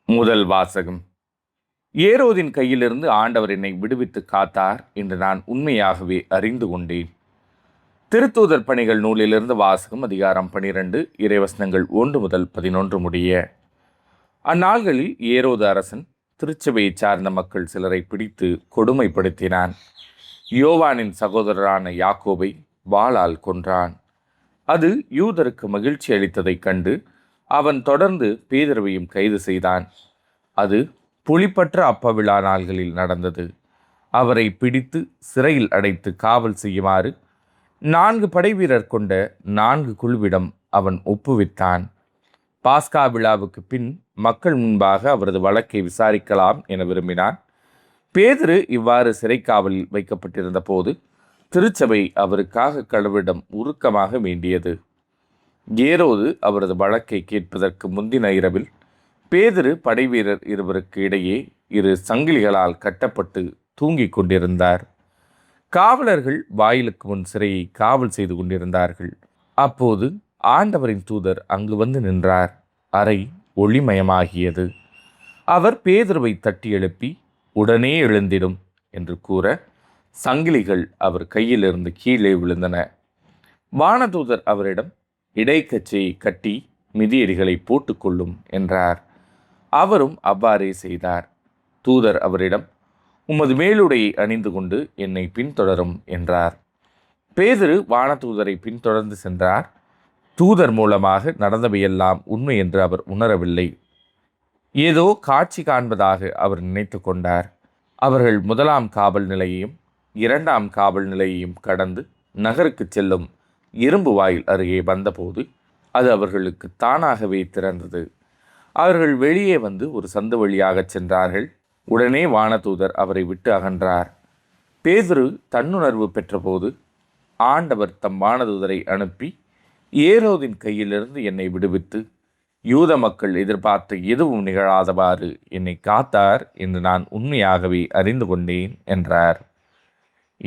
முதல் வாசகம். ஏரோதின் கையிலிருந்து ஆண்டவர் என்னை விடுவித்து காத்தார் என்று நான் உண்மையாகவே அறிந்து கொண்டேன். திருத்தூதர் பணிகள் நூலிலிருந்து வாசகம். அதிகாரம் 12, இறைவசனங்கள் 1 முதல் 11 முடிய. அந்நாள்களில் ஏரோது அரசன் திருச்சபையை சார்ந்த மக்கள் சிலரை பிடித்து கொடுமைப்படுத்தினான். யோவானின் சகோதரரான யாக்கோபை வாளால் கொன்றான். அது யூதருக்கு மகிழ்ச்சி அளித்ததைக் கண்டு அவன் தொடர்ந்து பேதுருவையும் கைது செய்தான். அது புளிப்பற்ற அப்பவிழா நாள்களில் நடந்தது. அவரை பிடித்து சிறையில் அடைத்து காவல் செய்யுமாறு 4 படைவீரர் கொண்ட 4 குழுவிடம் அவன் ஒப்புவித்தான். பாஸ்கா விழாவுக்கு பின் மக்கள் முன்பாக அவரது வழக்கை விசாரிக்கலாம் என விரும்பினான். பேதுரு இவ்வாறு சிறை காவலில் வைக்கப்பட்டிருந்த போது திருச்சபை அவருக்காக கடவுளிடம் உருக்கமாக வேண்டியது. ஏரோது அவரது வழக்கை கேட்பதற்கு முந்தின இரவில் பேதுரு படைவீரர் இருவருக்கு இடையே 2 சங்கிலிகளால் கட்டப்பட்டு தூங்கிக் கொண்டிருந்தார். காவலர்கள் வாயிலுக்கு முன் சிறையை காவல் செய்து கொண்டிருந்தார்கள். அப்போது ஆண்டவரின் தூதர் அங்கு வந்து நின்றார். அறை ஒளிமயமாகியது. அவர் பேதுருவை தட்டி எழுப்பி, உடனே எழுந்திடும் என்று கூற சங்கிலிகள் அவர் கையிலிருந்து கீழே விழுந்தன. வானதூதர் அவரிடம், இடைக்கச்சையை கட்டி மிதியடிகளை போட்டுக்கொள்ளும் என்றார். அவரும் அவ்வாறே செய்தார். தூதர் அவரிடம், உமது மேலுடையை அணிந்து கொண்டு என்னை பின்தொடரும் என்றார். பேதுரு வானதூதரை பின்தொடர்ந்து சென்றார். தூதர் மூலமாக நடந்தவையெல்லாம் உண்மை என்று அவர் உணரவில்லை. ஏதோ காட்சி காண்பதாக அவர் நினைத்து கொண்டார். அவர்கள் 1ஆம் காவல் நிலையையும் 2ஆம் காவல் நிலையையும் கடந்து நகருக்கு செல்லும் இரும்பு வாயில் அருகே வந்தபோது அது அவர்களுக்கு தானாகவே திறந்தது. அவர்கள் வெளியே வந்து ஒரு சந்து வழியாக சென்றார்கள். உடனே வானதூதர் அவரை விட்டு அகன்றார். பேதுரு தன்னுணர்வு பெற்றபோது ஆண்டவர் தம் வானதூதரை அனுப்பி, ஏரோதின் கையிலிருந்து என்னை விடுவித்து யூத மக்கள் எதிர்பார்த்த எதுவும் நிகழாதவாறு என்னை காத்தார் என்று நான் உண்மையாகவே அறிந்து கொண்டேன் என்றார்.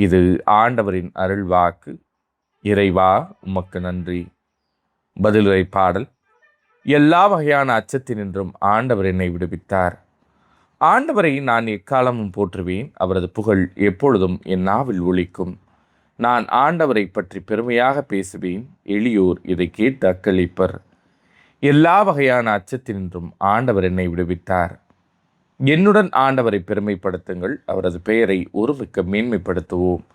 இது ஆண்டவரின் அருள்வாக்கு. இறைவா, உமக்கு நன்றி. பதிலுரை பாடல். எல்லா வகையான அச்சத்தினின்றும் ஆண்டவர் என்னை விடுவித்தார். ஆண்டவரை நான் எக்காலமும் போற்றுவேன். அவரது புகழ் எப்பொழுதும் என் நாவில் ஒலிக்கும். நான் ஆண்டவரை பற்றி பெருமையாக பேசுவேன். எளியோர் இதை கேட்டு அக்களிப்பர். எல்லா வகையான அச்சத்தினின்றும் ஆண்டவர் என்னை விடுவித்தார். என்னுடன் ஆண்டவரை பெருமைப்படுத்துங்கள். அவரது பெயரை ஒருமிக்க மேன்மைப்படுத்துவோம்.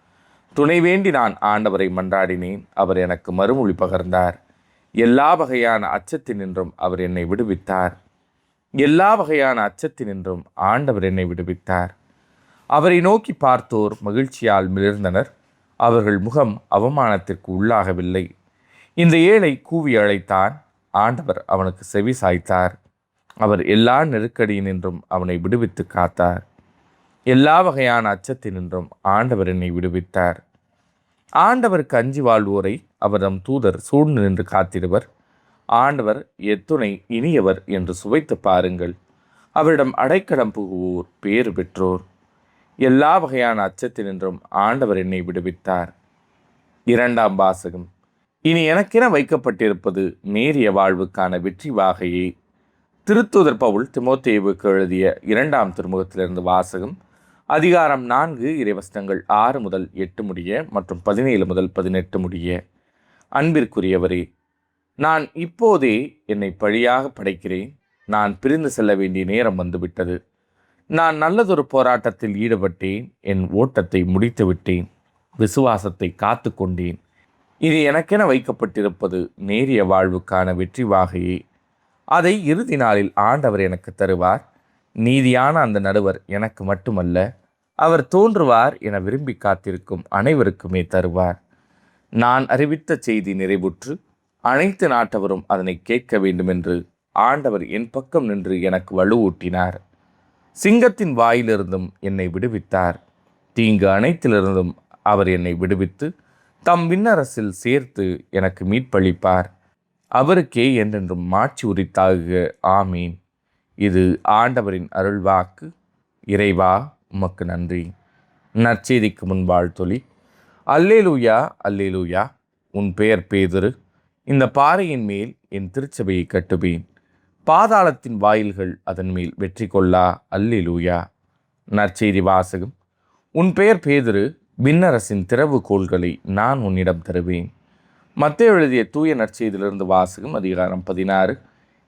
துணை வேண்டி நான் ஆண்டவரை மன்றாடினேன். அவர் எனக்கு மறுமொழி பகர்ந்தார். எல்லா வகையான அச்சத்தினின்றும் அவர் என்னை விடுவித்தார். எல்லா வகையான அச்சத்தினின்றும் ஆண்டவர் என்னை விடுவித்தார். அவரை நோக்கி பார்த்தோர் மகிழ்ச்சியால் மிளிர்ந்தனர். அவர்கள் முகம் அவமானத்திற்கு உள்ளாகவில்லை. இந்த ஏழை கூவி அழைத்தான். ஆண்டவர் அவனுக்கு செவி சாய்த்தார். அவர் எல்லா நெருக்கடியினின்றும் அவனை விடுவித்து காத்தார். எல்லா வகையான அச்சத்தினின்றும் ஆண்டவர் என்னை விடுவித்தார். ஆண்டவருக்கு அஞ்சி வாழ்வோரை அவர்தம் தூதர் சூழ்ந்து நின்று காத்திடுவர். ஆண்டவர் எத்துணை இனியவர் என்று சுவைத்து பாருங்கள். அவரிடம் அடைக்கலம் புகுவோர் பேறு பெற்றோர். எல்லா வகையான அச்சத்தினின்றும் ஆண்டவர் என்னை விடுவித்தார். 2ஆம் வாசகம். இனி எனக்கென வைக்கப்பட்டிருப்பது நேரிய வாழ்வுக்கான வெற்றி வாகையே. திருத்தூதர் பவுல் திமோத்தேயுவுக்கு எழுதிய 2ஆம் திருமுகத்திலிருந்து வாசகம். அதிகாரம் 4, இறைவசனங்கள் 6 முதல் 8 முடிய மற்றும் 17 முதல் 18 முடிய. அன்பிற்குரியவரே, நான் இப்போதே என்னை பழியாக படைக்கிறேன். நான் பிரிந்து செல்ல வேண்டிய நேரம் வந்துவிட்டது. நான் நல்லதொரு போராட்டத்தில் ஈடுபட்டேன். என் ஓட்டத்தை முடித்து விட்டேன். விசுவாசத்தை காத்து கொண்டேன். இது எனக்கென வைக்கப்பட்டிருப்பது நேரிய வாழ்வுக்கான வெற்றி வாகையே. அதை இறுதி நாளில் ஆண்டவர் எனக்கு தருவார். நீதியான அந்த நடுவர் எனக்கு மட்டுமல்ல, அவர் தோன்றுவார் என விரும்பி காத்திருக்கும் அனைவருக்குமே தருவார். நான் அறிவித்த செய்தி நிறைவுற்று அனைத்து நாட்டவரும் அதனை கேட்க வேண்டுமென்று ஆண்டவர் என் பக்கம் நின்று எனக்கு வலுவூட்டினார். சிங்கத்தின் வாயிலிருந்தும் என்னை விடுவித்தார். தீங்கு அனைத்திலிருந்தும் அவர் என்னை விடுவித்து தம் விண்ணரசில் சேர்த்து எனக்கு மீட்பளிப்பார். அவருக்கே என்றென்றும் மாட்சி உரித்தாகுக. ஆமீன். இது ஆண்டவரின் அருள்வாக்கு. இறைவா, உமக்கு நன்றி. நற்செய்திக்கு முன் வாழ்த்தொலி. அல்லேலூயா, அல்லேலூயா. உன் பெயர் பேதுரு. இந்த பாறையின் மேல் என் திருச்சபையை கட்டுவேன். பாதாளத்தின் வாயில்கள் அதன் மேல் வெற்றி கொள்ளா. அல்லேலூயா. நற்செய்தி வாசகம். உன் பெயர் பேதுரு, விண்ணரசின் திறவுகோல்களை நான் உன்னிடம் தருவேன். மத்தேயு எழுதிய தூய நற்செய்தியிலிருந்து வாசகம். அதிகாரம் 16,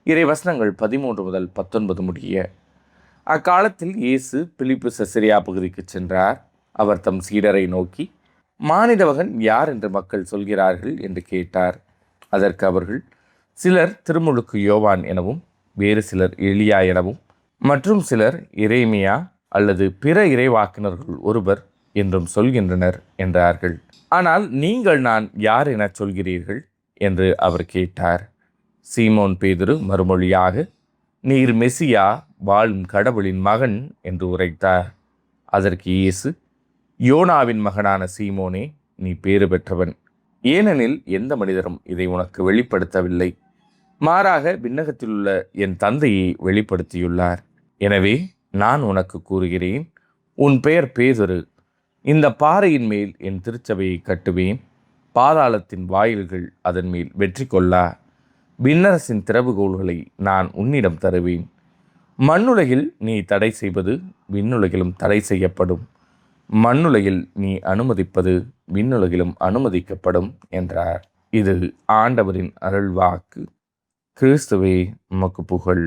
இறை வசனங்கள் 13 முதல் 19 முடிய. அக்காலத்தில் இயேசு பிலிப்பு செசரியா பகுதிக்கு சென்றார். அவர் தம் சீடரை நோக்கி, மானிடமகன் யார் என்று மக்கள் சொல்கிறார்கள் என்று கேட்டார். அதற்கு அவர்கள், சிலர் திருமுழுக்கு யோவான் எனவும், வேறு சிலர் எலியா எனவும், மற்றும் சிலர் எரேமியா அல்லது பிற இறைவாக்கினர்கள் ஒருவர் என்றும் சொல்கின்றனர் என்றார்கள். ஆனால் நீங்கள் நான் யார் என சொல்கிறீர்கள் என்று அவர் கேட்டார். சீமோன் பேதுரு மறுமொழியாக, நீர் மெசியா, வாழும் கடவுளின் மகன் என்று உரைத்தார். அதற்கு இயேசு, யோனாவின் மகனான சீமோனே, நீ பேறு பெற்றவன். ஏனெனில் எந்த மனிதரும் இதை உனக்கு வெளிப்படுத்தவில்லை, மாறாக விண்ணகத்தில் உள்ள என் தந்தையை வெளிப்படுத்தியுள்ளார். எனவே நான் உனக்கு கூறுகிறேன், உன் பெயர் பேதுரு. இந்த பாறையின் மேல் என் திருச்சபையை கட்டுவேன். பாதாளத்தின் வாயில்கள் அதன் மேல் வெற்றி கொள்ளா. விண்ணரசின் திறவுகோல்களை நான் உன்னிடம் தருவேன். மண்ணுலகில் நீ தடை செய்வது விண்ணுலகிலும் தடை செய்யப்படும். மண்ணுலகில் நீ அனுமதிப்பது விண்ணுலகிலும் அனுமதிக்கப்படும் என்றார். இது ஆண்டவரின் அருள்வாக்கு. கிறிஸ்துவே உமக்கு புகழ்.